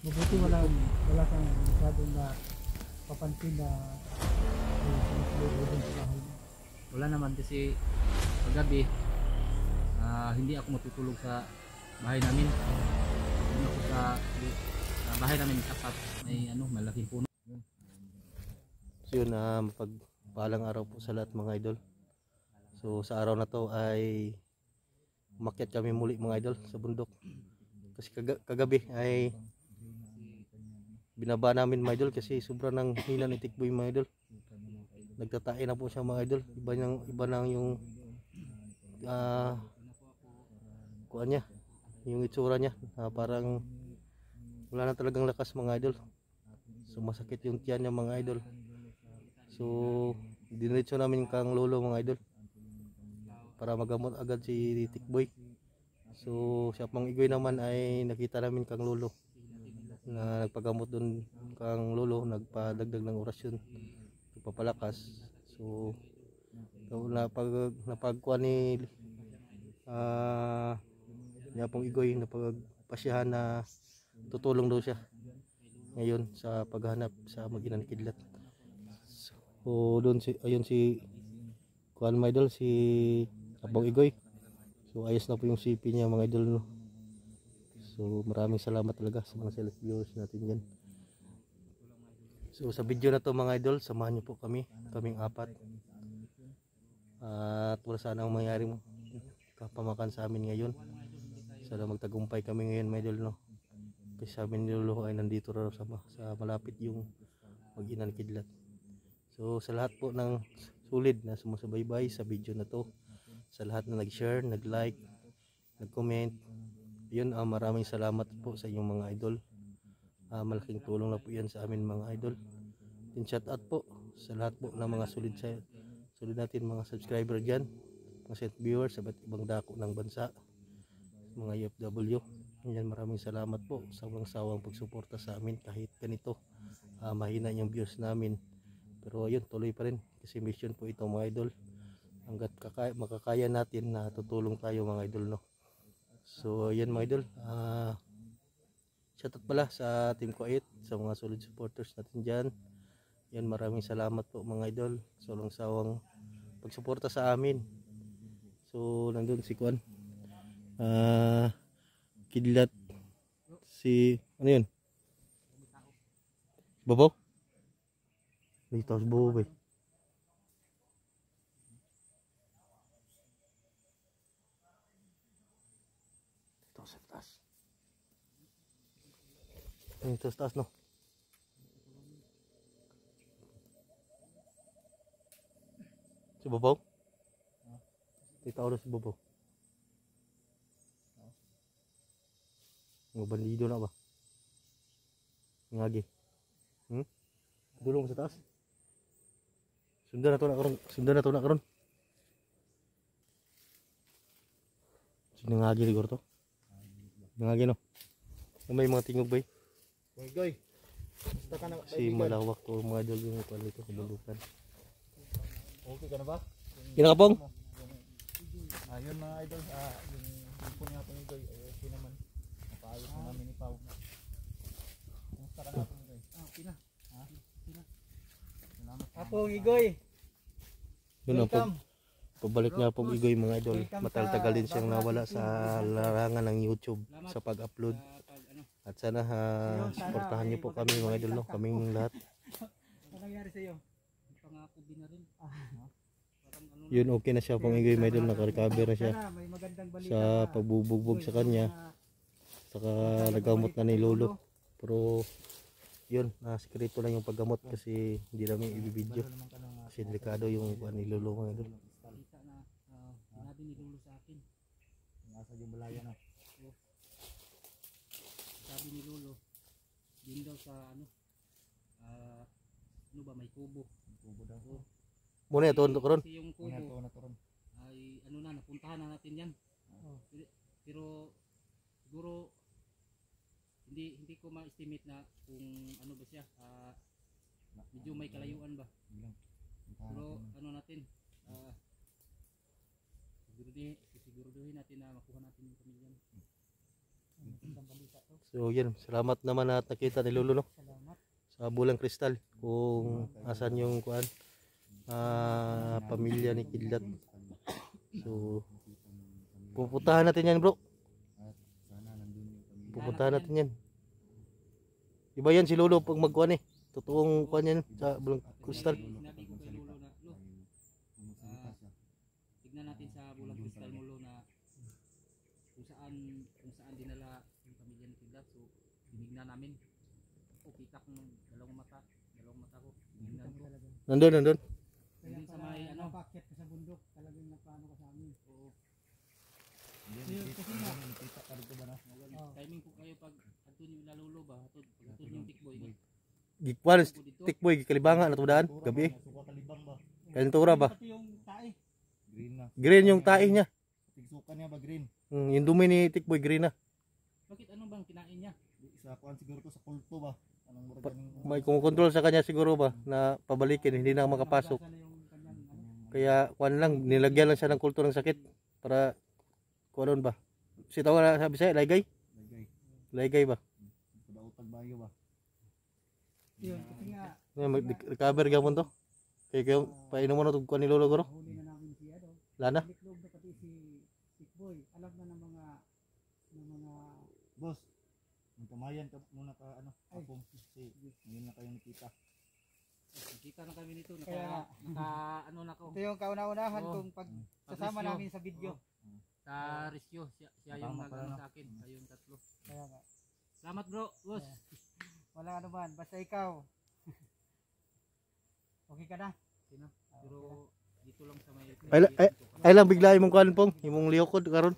Mabuti wala kang masyadong na papansin na ay sumusunod sa bahay mo. Wala naman kasi paggabi hindi ako matutulog sa bahay namin. Doon ako sa bahay namin tapat may malaking puno. So yun, mapagpalang araw po sa lahat mga idol. So sa araw na to ay umakyat kami muli mga idol sa bundok. Kasi kagabi ay binaba namin mga idol kasi sobra ng hina ni Tikboy mga idol. Nagtatae na po siya mga idol. Iba nang yung kuha niya, yung itsura niya, parang wala na talagang lakas mga idol. So masakit yung tiyan niya mga idol. So diniretso namin kang lolo mga idol para magamot agad si Tikboy. So siya pang Igoy naman ay nakita namin kang lolo na nagpagamot doon kang lolo, nagpadagdag ng orasyon, nagpapalakas. So napagkuha ni niya pong Igoy, napagpasyahan na tutulong daw siya ngayon sa paghanap sa Mag-Inang Kidlat. So doon ayun si kuan mga idol, si Apong Igoy. So ayos na po yung CP niya mga idol, no? So maraming salamat talaga sa mga select viewers natin dyan. So sa video na to mga idol, samahan niyo po kaming apat. At wala sana ang mangyaring kapamakan sa amin ngayon. Sana magtagumpay kami ngayon mga idol, no? Kasi sa amin niluluho ay nandito raw sa malapit yung Mag-Inang Kidlat. So sa lahat po ng sulit na sumusubaybay sa video na to, sa lahat na nag-share, nag-like, nag-comment, yun, maraming salamat po sa inyong mga idol. Malaking tulong na po yan sa amin mga idol. And shout out po sa lahat po ng mga sulit natin mga subscriber dyan, mga set viewers sa iba't ibang dako ng bansa, mga UFW. Yan, maraming salamat po sa walang sawang pagsuporta sa amin kahit ganito mahina yung views namin. Pero ayun, tuloy pa rin kasi mission po ito mga idol. Hanggat makakaya natin na tutulong tayo mga idol, no? So yan mga idol, shoutout pala sa Team Kuwait, sa mga solid supporters natin dyan. Yan, maraming salamat po mga idol sa walang sawang pagsuporta sa amin. So nandun si Kuan, Kidlat, si ano yun, Bobo dito si Bobo dito sa taas. Dito sa taas, no? Si Bobo? Dito ako si Bobo. Mga bandido na ba? Ngagi. Dulong sa taas. Sundan na to na karon. Sinangagi siguro to. Ngagi, no? May mga tingog ba? Goy. Si malawak to mga idol yung kuan dito, kabundukan. Okay ka na ba? Kinakapong? Ayun mga idol, yung info niya po ni Goy, okay naman. Napaayos na namin ni Pao. Kumusta ka na po ni Goy? Okay na. Salamat. Apong Igoy. Yun po. Pabalik nga pong Igoy mga idol. Matagal-tagal din siyang nawala sa larangan ng YouTube sa pag-upload. At sana suportahan niyo po kami mga idol, no? Kaming lahat. Ano nangyari sa iyo? Pangako din na rin. Yun, okay na siya pong Igoy mga idol. Naka-recover na siya May magandang balita sa pagbubugbog sa kanya. Saka nagamot na ni Lolo. Pero yun, sikreto lang yung paggamot kasi hindi namin i-video. Kasi delikado yung ni Lolo mga idol. Balita na sinabi ni Lolo sa akin. Nasa yung balaya na. Sabi ni Lolo, din daw sa ano ba, may kubo. Kubo daw. Muna ito karon. Kasi yung kubo ay napuntahan na natin yan. Pero siguro hindi ko ma-estimate na kung ano ba siya, medyo may kalayuan ba. Pero natin, siguraduhin natin na makuha natin yung pamilya. So yan, salamat naman at nakita ni Lolo no Salamat. sa Bulang Kristal kung asan yung kuan pamilya ni Kidlat. So pupuntahan natin yan bro. Pupuntahan natin yan. Iba yan si Lolo pag magkuan eh. Totoong kuan yan sa Bulang Kristal. Sinabi ko kay Lolo na, Lo, tignan natin sa Bulang Kristal mo, Lo, na kung saan dinala yung pamilya ni Kidlat. So, tinignan namin. O, kita kong dalawang mata ko. Tinignan ko. Nandun. Kaya Hindi sa pala may, ano, napaakyat ka sa bundok, talagang napaano ka sa amin. Oo. Kasi nga, Timing ko kayo pag atun yung Lolo ba? Atun yung tikboy. Gikuan tikboy gikalibangan na tudaan gabi. Suka kalibang ba? Kalentura ba? pati yung tae. Green na. Green yung tae niya. Tigsuka niya ba green? Yung dumi ni tikboy green na. Bakit ano bang kinain niya? Sa kuan siguro to sa kulto ba? Anong mura ganing May kumukontrol sa kanya siguro ba na pabalikin hindi na makapasok. Sana yung kanyang ano. Kaya kuan lang nilagyan lang siya ng kulto ng sakit para kuan ba. Si tawag na sabi sa laygay. lagay. Laygay ba? Kudautag bayo ba? Yun, kasi nga, Recover gamon to. Kaya kayo painom mo na to kuan ni Lolo guro. huli na namin si ano. Lana. Baliklog na pati si Tikboy. Alam na ng mga Boss, magkamayan ka muna ka ano, apong kasi ngayon na kayo nakita. Kita na kami nito. Kaya- Ano na ko. ito yung kauna-unahan Oo. kung pagsasama Pag-rescue. namin sa video. Sa rescue. Siya yung Tama pala, nag-ano no? sa akin. Kayong tatlo. Kaya nga, Salamat bro. Boss. walang ano man, basta ikaw. Okay ka na? Sino? Pero dito lang sa may... Ay lang bigla imong kuan pong imong liyokod karon.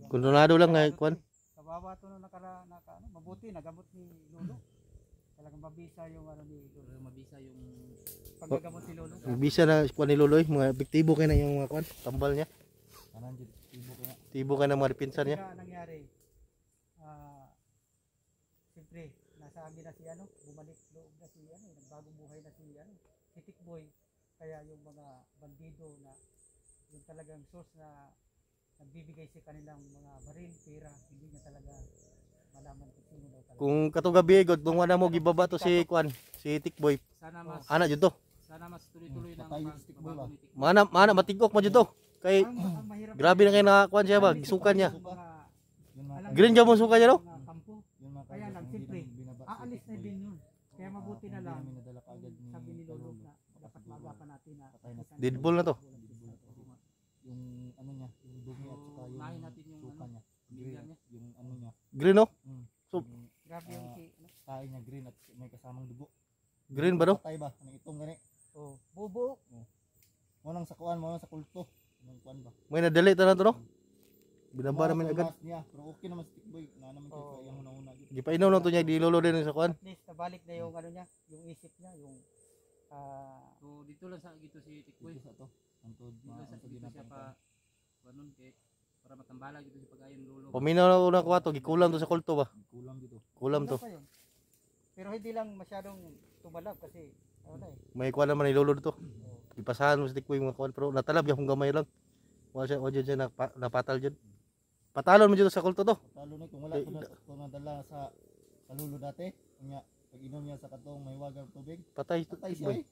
Kontrolado lang nga kuan. Kawawa to nung ano, mabuti nagamot ni Lolo. Talagang mabisa yung ano ni Lolo. Pero mabisa yung... Paggagamot ni Lolo. Bisa na kuan ni Lolo mga epektibo kay na yung mga kuan tambal niya. Kanan jud ibo kaya. Tibo ka na mga pinsan niya. Kaya nangyari, siyempre, nasa amin na si ano, bumalik loob na si ano, nagbagong buhay na si ano, si Tikboy. Kaya yung mga bandido na yung talagang source na nagbibigay sa kanilang mga baril, pera, hindi niya talaga malaman kung sino daw talaga. Kung kato gabi god kung wala mo gibaba to si kuan si Tikboy. Sana mas... Ana jud to. Sana mas tuloy-tuloy ng Patay yung stick boy ba? pagbabago ni Tikboy. Mana matigok mo jud to. Kay Ang mahirap grabe na kay nakakuan siya ba gisukan niya. yung mga, Yun mga Green jud mo suka niya no? mga kampo, yun mga Kaya lang, siyempre, aalis na din yun. Kaya mabuti na lang, Hindi namin nadala kaagad ni sabi ni Lolo Lolo. na dapat maagapan natin na Patay na. Deadpool na to. Yung ano niya, yung dumi at saka yung Unahin natin yung suka ano, niya. pamilya niya. Yung ano niya. Green no? Mm. So- Yung Grabe yung si, ano, tae niya green at may kasamang dugo. Green ba no? Patay ba? Anong itong gani? oh, bubo. Mo sa kuan, mo sa kulto. Anong kuan ba? May nadali ta na to no? Binaba namin agad. Last niya, pero okay naman si Tikboy. Na naman Oo. kaya yung una-una. yun. Gipainom lang to niya di Lolo din sa kuan. At least nabalik na yung ano niya, yung isip niya, yung So dito lang sa gito si Tikboy. Dito sa to. Antod Dito lang sa antod gito siya ginapang pa kanon kay para matambala gito si pag-ayon Lolo. Paminaw na una ko ato gikulam to sa kulto ba? kulang dito. Kulam to. pa yun. Pero hindi lang masyadong tumalab kasi ano na eh. May kuan naman ni Lolo dito. Oh, Ipasahan mo sa Tikboy mga kuan pero natalab yung gamay lang. Wala siya napatal dyan. Patalon mo dito sa kulto to. Talo na kung wala Eh, ko na ko nadala sa kalulo dati. Unya pag inom niya sa katong may wagang tubig. Patay to Patay siya Tikboy. eh.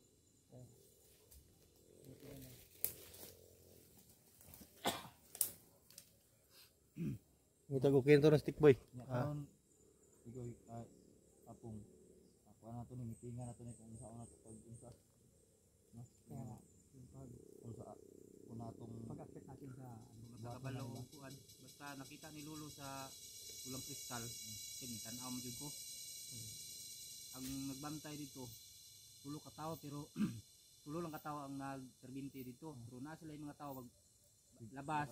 Ngita ko kinto ng Tikboy. Nya Ah. karon igoy apong ako na to ni mitingan na to ni kung sa una to pag unsa. No? kaya nga, yung Kung sa kung natong pag-akit natin sa ano, Magkakabalo og kuan. Basta nakita ni Lolo sa Bulang Kristal, kini tan-aw mo jud ko. Ang nagbantay dito, tulo ka tawo pero tulo lang ka tawo ang nagterbinte dito. Pero na sila yung mga tawo wag labas.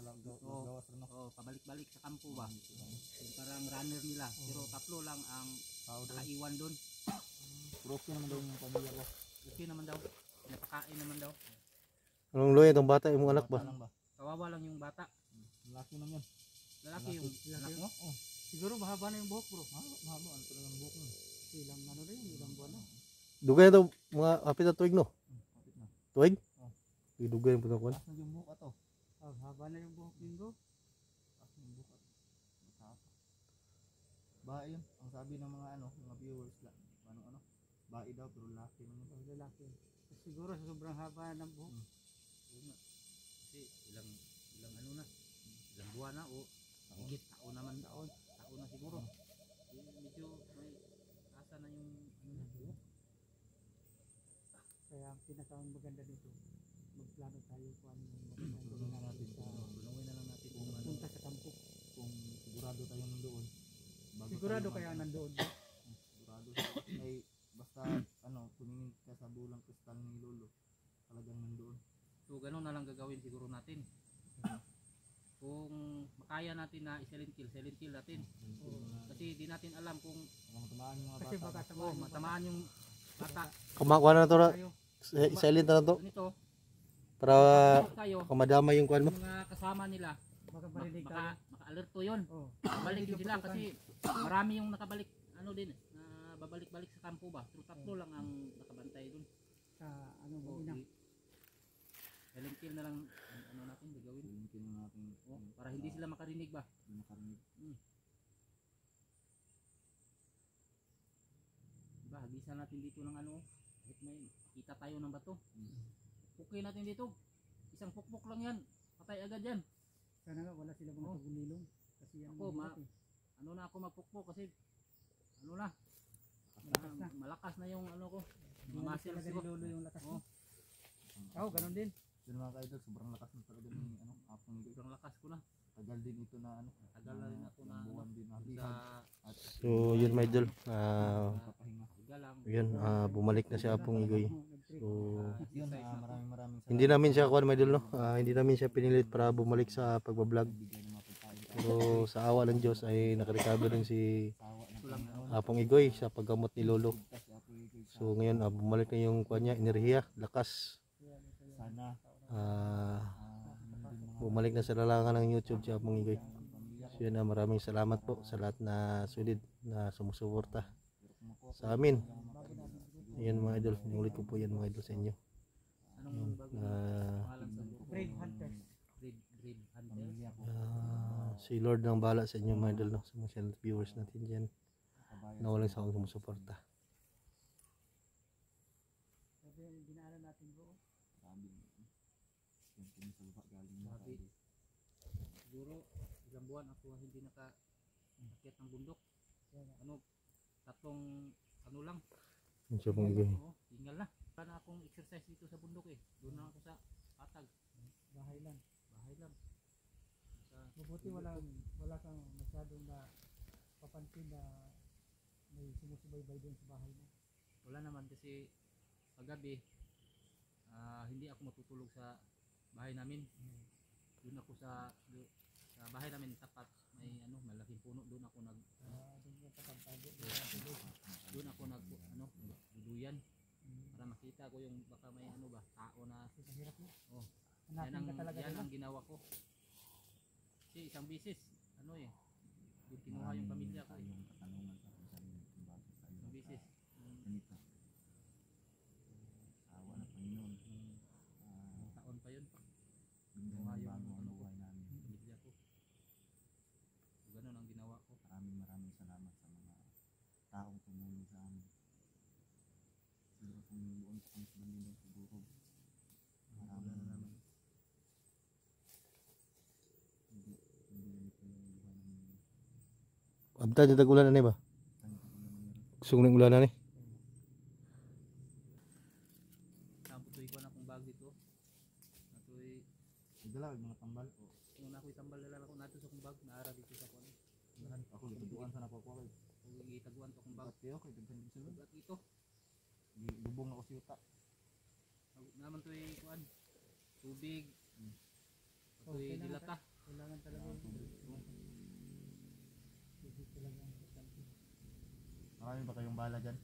Oo. gawas na Oh, pabalik-balik sa kampo ba. Yung parang runner nila. Pero tatlo lang ang tao daw. nakaiwan doon. Pero okay naman daw yung pamilya ko. Okay naman daw. Napakain naman daw. Anong loya itong bata yung anak ba? Bata lang ba? Kawawa lang yung bata. Lalaki naman yun. Lalaki yung anak mo. Oh, siguro mahaba na yung buhok bro. mahaba ano talaga ang buhok mo. Ilang ano na yun, ilang buwan na. Dugay na to mga hapit na tuig no? Kapit na. Tuig? Oh. Dugay yung punta kuan. Taas na yung buhok ato. Oh, haba na yung buhok din bro. Taas na yung buhok ato. Matapa. Bae yun. Ang sabi ng mga mga viewers lang. Ano, bae daw pero laki naman yun. Lalaki. Siguro sa sobrang haba ng buhok. Oo nga. Kasi ilang ano na, ilang buwan na o higit taon naman taon na siguro. Medyo may asa na yung buhok. Kaya ang pinakang maganda dito, magplano tayo kung ano yung magandang Tulungan gawin natin. natin sa Tulungin na lang natin kung ano. punta sa kampo. Kung sigurado tayo nandoon. bago Sigurado tayo kaya nandoon. sigurado ay basta tumingin ka sa bulang kristal ni Lolo. Talagang nandoon. So ganun na lang gagawin siguro natin. Kung makaya natin na silent kill natin. Kasi di natin alam kung Matamaan yung mga Kasi bata. baka matamaan yung bata. Kumakuha na to, tayo. silent na to. Ganito, Para tayo, kumadama yung kuan mo. yung mga kasama nila, Baka marinig tayo. maka-alerto yun. Oh. Babalik din sila kasi marami yung nakabalik, din, na babalik-balik sa kampo ba. Pero tatlo lang ang nakabantay dun. Sa ano O, ina. silent kill na lang ang natin gagawin. Tingin natin Para hindi sila makarinig ba. makarinig. Diba, hagisan natin dito ng kahit may kita tayo ng bato. Pukin natin dito. Isang pukpok lang yan. Patay agad yan. Sana nga wala sila mga pagumilong. Kasi yan Ako, ang hirap eh. Na ako magpukpok kasi na. Malakas na. Malakas na yung ko. Mga Mga muscles talaga ko. ni Lolo yung lakas Oh. mo. Oo, ganun din. Yun mga ka-idol, sobrang lakas na talaga ng apong ito. Sobrang lakas ko na. Tagal din ito na Tagal na rin ako na buwan din na sa lihag at So yun my idol. papahinga. higa lang. Yun, bumalik na si Apong Igoy. So Yun, maraming hindi namin siya kuan my idol no. Hindi namin siya pinilit para bumalik sa pagbablog. bigay ng mga pagkain. Pero sa awa ng Diyos ay nakarecover din si Tawa na Ito lang. Apong Igoy sa paggamot ni Lolo. kasi ako yung So ngayon bumalik na yung kuan niya, enerhiya, lakas. sana Bumalik na sa lalangan ng YouTube si Apong Igoy. So yun, maraming salamat po sa lahat na solid na sumusuporta sa amin. Ayan mga idol, inulit ko po yan mga idol sa inyo. Anong bagong Na pangalan sa grupo? Brave Hunters. Brave Hunter. pamilya ko. si Lord ng bahala sa inyo mga idol no, sa mga silent viewers natin dyan na walang sawang sumusuporta. Sabi, dinaanan natin bro. Sabi yung pinisalba galing mo. Sabi, siguro ilang buwan ako hindi nakaakyat ng bundok. Tatlong lang. Yun siya Apong Igoy. Oo, tinggal na. Wala na akong exercise dito sa bundok eh. Doon na ako sa patag. Bahay lang. Bahay lang. Mabuti wala kang masyadong na papansin na may sumusubaybay doon sa bahay mo. Wala naman kasi paggabi hindi ako matutulog sa bahay namin. Doon ako sa bahay namin tapat may malaking puno, doon ako Doon yung patagtago. doon ako duduyan para makita ko yung baka may tao na Hirap mo. oh, Hanapin ka talaga yan nila. ang ginawa ko. Kasi isang bisis doon kinuha yung pamilya ko eh. Yung katanungan sa kung saan yung bago sa iyo. Isang bisis. Ganito. Awa ng Panginoon. Taon pa yun. Kinuha yung bago ang buhay namin. Pamilya ko. So, ganun ang ginawa ko. Maraming salamat sa mga taong tumulong sa amin. Siguro kung doon sa kami sa Bandino, siguro maraming hindi ito yung buhay namin. Abta dyan tag-ulan na ba? Gusto ko ng ulan na ni. Nabutoy ko na akong bag dito. Natoy Igala, mga tambal. kung na ako'y tambal na lang ako nato sa akong bag. Naara dito sa kuwan. Ako, ituduan sa nakuha ko. Kung itaguan ko akong bag. Bakit kayo? Kaya dagdag sila. At ito. Lubong ako sa yuta. Naman to'y kuwan. Tubig. Okay Ato'y na, dilata. Kailangan talaga yung tubig talaga ang importante. Marami ba kayong bala dyan?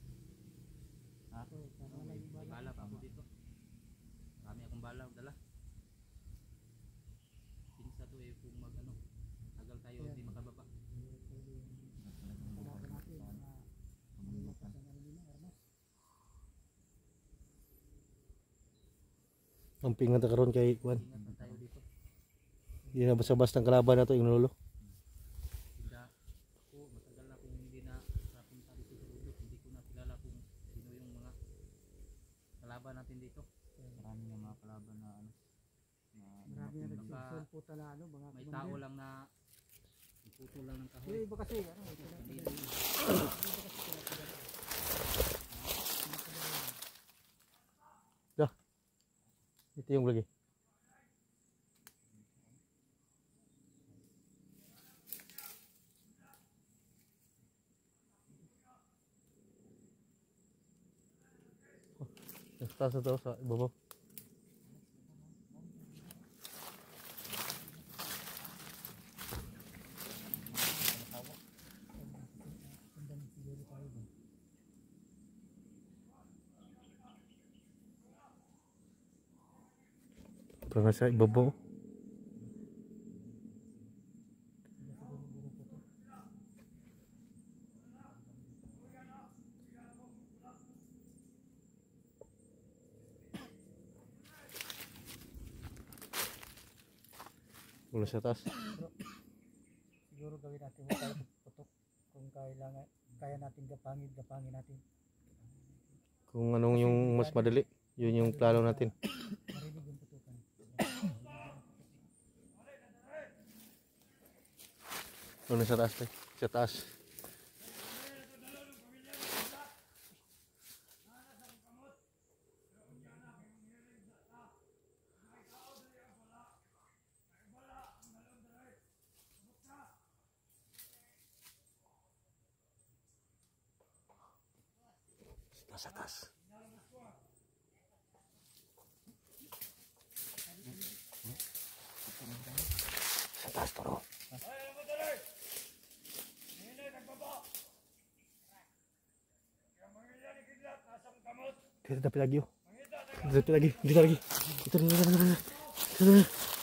Ha? So, tama lang yung May bala pa ako dito. Marami akong bala dala. Pinsa to kung tagal tayo hindi makababa. Kailangan natin na lumakas ang ano nila, armas. Ang pingat karon kay kuan. Ingatan tayo dito. Hindi na basta-basta ang kalaban na to yung Lolo. Tinda ako, matagal na akong hindi natin dito. Marami nga mga kalaban na ano. Marami na Baka nagsusulputan na ano, mga may commander. tao lang na putol lang ng Yung kahoy. iba kasi, ano, Hindi Ito yung lagi. Sa taas na to, sa ibabaw. Parang nasa ibabaw. Mula sa taas. siguro gawin natin huwag tayo putok kung kailangan, kaya natin gapangin natin. Kung anong yung mas madali, yun yung plano natin. Marinig yung putukan. Mula sa taas, tayo. Sa taas. Nasa taas. Sa taas to, no? Dito tayo lagi, oh. Dito lagi. Dito lagi. Dito lagi.